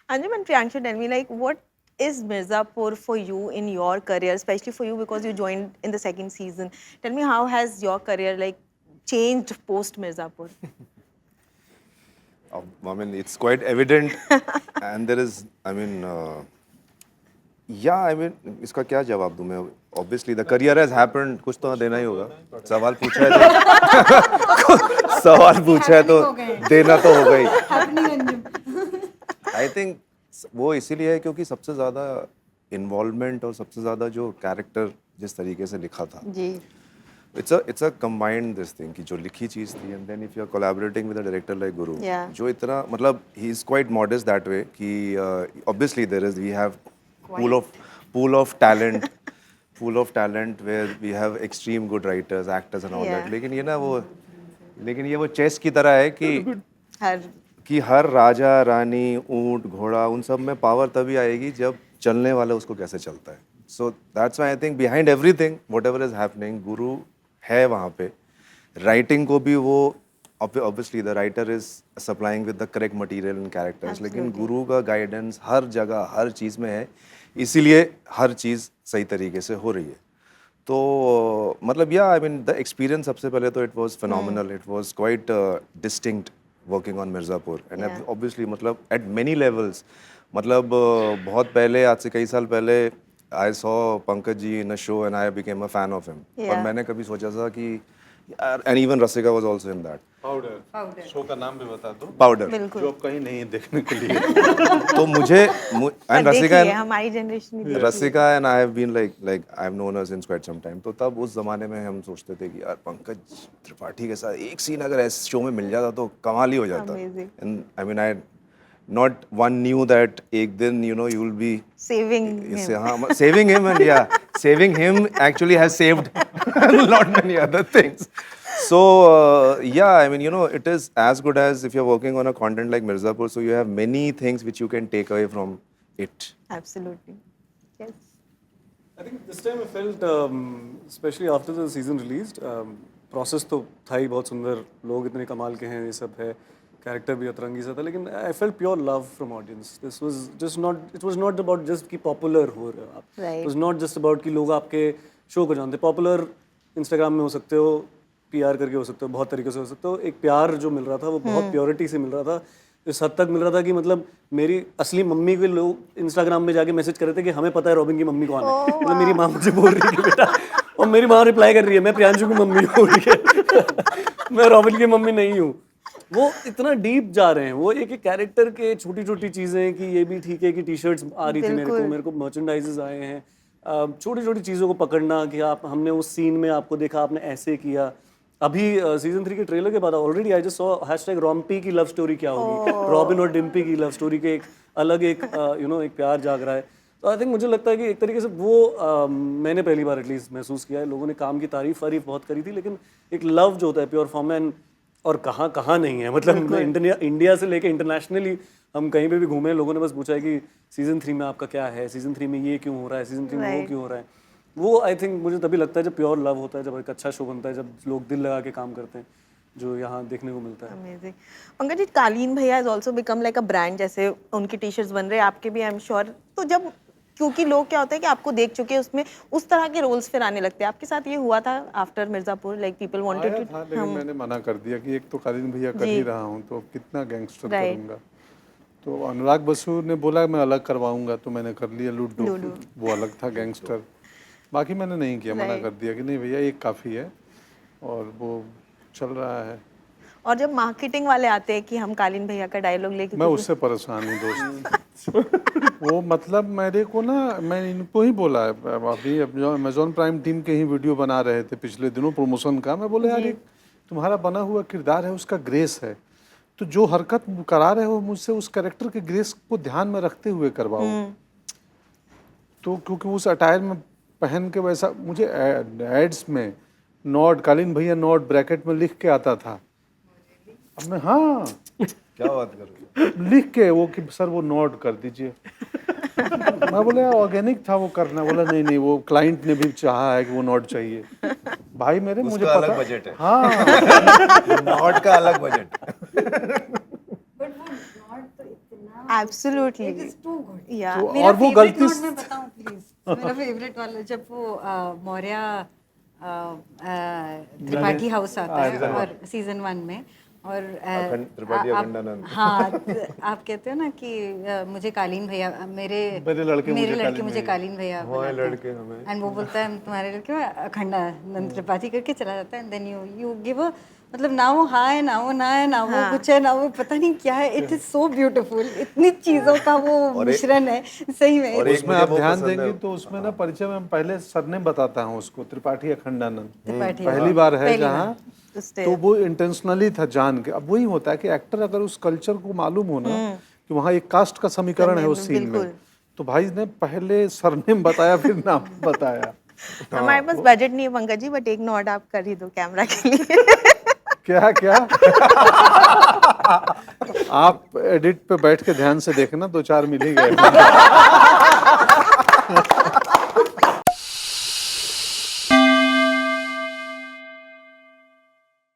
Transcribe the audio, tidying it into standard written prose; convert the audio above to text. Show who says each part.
Speaker 1: Anjum and Priyanshu, tell me, like, what is Mirzapur for you in your career, especially for you because you joined in the second season? Tell me, how has your career like changed post Mirzapur?
Speaker 2: I mean, it's quite evident, and there is, I mean, yeah, I mean, इसका क्या जवाब दूँ मैं? Obviously, the career has happened. कुछ तो देना ही होगा. सवाल पूछा है तो सवाल पूछा है तो देना तो होगा ही. I think वो इसीलिए है क्योंकि सबसे ज़्यादा इन्वॉल्वमेंट और सबसे ज़्यादा जो कैरेक्टर जिस तरीके से लिखा था.
Speaker 1: जी.
Speaker 2: It's a combined this thing कि जो लिखी चीज़ थी and then if you are collaborating with a director like Guru,
Speaker 1: Yeah.
Speaker 2: जो इतना मतलब he is quite modest that way कि obviously we have pool of talent pool of talent where we have extreme good writers, actors and all
Speaker 1: Yeah.
Speaker 2: that. लेकिन ये वो chess की तरह है
Speaker 1: हर
Speaker 2: कि हर राजा रानी ऊंट घोड़ा उन सब में पावर तभी आएगी जब चलने वाला उसको कैसे चलता है. So that's why I think behind everything whatever is happening गुरु है वहाँ पे. राइटिंग को भी वो obviously the writer is supplying with the correct material and characters, लेकिन गुरु का गाइडेंस हर जगह हर चीज़ में है, इसीलिए हर चीज़ सही तरीके से हो रही है. तो मतलब या आई मीन द एक्सपीरियंस सबसे पहले तो it was phenomenal. It was quite distinct working on Mirzapur and obviously मतलब एट मेनी लेवल्स. मतलब बहुत पहले आज से कई साल पहले I saw Pankaj ji in a show and I became a fan of him. और मैंने कभी सोचा था कि and even Rasika was also in that.
Speaker 3: Powder show का नाम भी बता दो.
Speaker 2: पाउडर
Speaker 3: जो अब कहीं नहीं है देखने के लिए.
Speaker 2: तो मुझे एंड रसिका
Speaker 1: हमारी जनरेशन में
Speaker 2: Rasika and I have been like I have known her since quite some time. तो तब उस जमाने में हम सोचते थे कि यार पंकज त्रिपाठी के साथ एक सीन अगर ऐसे शो में मिल जाता तो कमाल ही हो जाता. And I mean I not one knew that एक दिन you know you will be
Speaker 1: saving
Speaker 2: him and yeah saving him actually has saved a lot many other things. So yeah, I mean you know it is as good as if you're working on a content like Mirzapur, so you have many things which you can take away from it.
Speaker 1: Absolutely. Yes.
Speaker 4: I think this time I felt especially after the season released, process तो था ही बहुत सुंदर. लोग इतने कमाल के हैं, ये सब है. कैरेक्टर भी अतरंगी सा था, लेकिन I felt pure love from audience. This was just not, it was not about just कि पॉपुलर हो रहे हो आप. It was not just about कि लोग आपके शो को जानते. पॉपुलर इंस्टाग्राम में हो सकते हो, पीआर करके हो सकते हो, बहुत तरीके से हो सकते हो. एक प्यार जो मिल रहा था वो बहुत प्योरिटी से मिल रहा था. इस हद तक मिल रहा था कि मतलब मेरी असली मम्मी के लोग इंस्टाग्राम में जाके मैसेज कर रहे थे कि हमें पता है रॉबिन की मम्मी कौन है. मतलब मेरी माँ मुझे बोल रही है कि बेटा, और मेरी माँ रिप्लाई कर रही है मैं प्रियांशु की मम्मी हूँ. मैं रॉबिन की मम्मी नहीं हूँ. वो इतना डीप जा रहे हैं. वो एक एक कैरेक्टर के छोटी छोटी चीज़ें कि ये भी ठीक है कि टी शर्ट्स आ रही थी मेरे को मर्चेंडाइजेस आए हैं. छोटी छोटी चीज़ों को पकड़ना कि आप हमने उस सीन में आपको देखा आपने ऐसे किया. अभी सीजन 3 के ट्रेलर के बाद ऑलरेडी आई जस्ट सॉ #रॉम्पी की लव स्टोरी क्या होगी. रॉबिन और डिम्पी की लव स्टोरी के एक अलग एक एक प्यार जाग रहा है. तो आई थिंक मुझे लगता है कि एक तरीके से वो मैंने पहली बार एटलीस्ट महसूस किया है. लोगों ने काम की तारीफ बहुत करी थी, लेकिन एक लव जो होता है प्योर फॉर्म में और कहाँ नहीं है. मतलब इंडिया से लेके इंटरनेशनली हम कहीं पे भी घूमे, लोगों ने बस पूछा है कि सीजन 3 में आपका क्या है, सीजन 3 में ये क्यों हो रहा है, सीजन 3 में वो क्यों हो रहा है. वो आई थिंक मुझे तभी लगता है जब प्योर लव होता है, जब एक अच्छा शो बनता है, जब लोग दिल लगा के काम करते हैं, जो यहाँ देखने को मिलता है.
Speaker 1: अमेजिंग. पंकज जी, कालीन भैया has also become like a brand. जैसे उनकी टी शर्ट्स बन रहे हैं, आपके भी आई एम श्योर. तो जब क्योंकि लोग क्या होता है कि आपको देख चुके हैं उसमें, उस तरह के रोल्स फिर आने लगते हैं. आपके साथ ये हुआ था after Mirzapur, like people wanted to.
Speaker 3: लेकिन मैंने मना कर दिया कि एक तो कालीन भैया कर ही रहा हूँ तो कितना गैंगस्टर करूँगा. तो अनुराग बसु ने बोला मैं अलग करवाऊंगा, तो मैंने कर लिया लूडो. वो अलग था गैंगस्टर. बाकी मैंने नहीं किया, मना कर दिया कि नहीं भैया एक काफ़ी है, और वो चल रहा है.
Speaker 1: और जब मार्केटिंग वाले आते हैं कि हम कालीन भैया का डायलॉग लेके,
Speaker 3: मैं उससे परेशान हूँ दोस्त. वो मतलब मेरे को ना, मैं इनको ही बोला है अभी अमेजोन प्राइम टीम के ही वीडियो बना रहे थे पिछले दिनों प्रमोशन का. मैं बोला यार एक तुम्हारा बना हुआ किरदार है, उसका ग्रेस है, तो जो हरकत करा रहे हो मुझसे उस कैरेक्टर के ग्रेस को ध्यान में रखते हुए करवाओ. तो क्योंकि उस अटायर में पहन के वैसा मुझे एड्स में नॉट कालीन भैया नॉट ब्रैकेट में लिख के आता था. अब मैं
Speaker 2: क्या बात कर रहे हो?
Speaker 3: लिख के वो कि सर वो नोट कर दीजिए. मैं बोले ऑर्गेनिक था वो करना. बोला नहीं वो क्लाइंट ने भी चाहा है कि वो नोट चाहिए. भाई मेरे मुझे पता
Speaker 2: अलग बजट है.
Speaker 3: हाँ
Speaker 2: नॉट का अलग बजट.
Speaker 5: बट वो नॉट तो इतना
Speaker 1: absolutely
Speaker 5: It is too good.
Speaker 1: या
Speaker 3: तो
Speaker 5: मेरा
Speaker 3: और वो
Speaker 5: favorite
Speaker 3: गलती
Speaker 5: note मैं बताऊं प्लीज मेरा फेवरेट वाला जब वो मौर्य त्रिपाठी हाउस आता है और सीजन 1 में और
Speaker 2: त्रिपाठी अखंडानंद।
Speaker 5: हाँ आप कहते हो ना कि मुझे कालीन भैया मेरे लड़के मुझे कालीन भैया
Speaker 2: लड़के हमें
Speaker 5: एंड वो बोलता है तुम्हारे लड़के में अखंडानंद त्रिपाठी करके चला जाता है एंड देन यू गिव मतलब ना वो हाँ है ना वो ना है ना वो कुछ है ना वो पता नहीं क्या है इट इज सो ब्यूटीफुल इतनी चीजों का वो मिश्रण है सही में
Speaker 2: और एक
Speaker 3: उसमें
Speaker 2: मुझे
Speaker 3: आप
Speaker 2: वो
Speaker 3: ध्यान
Speaker 2: पसंद है।
Speaker 3: देंगे तो उसमें ना परिचय में पहले सरनेम बताता हूँ उसको त्रिपाठी अखंडानंद
Speaker 5: त्रिपाठी
Speaker 3: पहली बार है
Speaker 5: पहली
Speaker 3: जहाँ तो वो इंटेंशनली था जान के अब वही होता है कि एक्टर अगर उस कल्चर को मालूम हो ना कि वहाँ एक कास्ट का समीकरण है उस सीन में तो भाई ने पहले सरनेम बताया फिर नाम बताया
Speaker 1: हमारे पास बजट नहीं है पंकज जी बट एक नोट आप कर ही दो कैमरा के लिए
Speaker 3: क्या क्या आप एडिट पे बैठ के ध्यान से देखना 2-4 मिल ही गए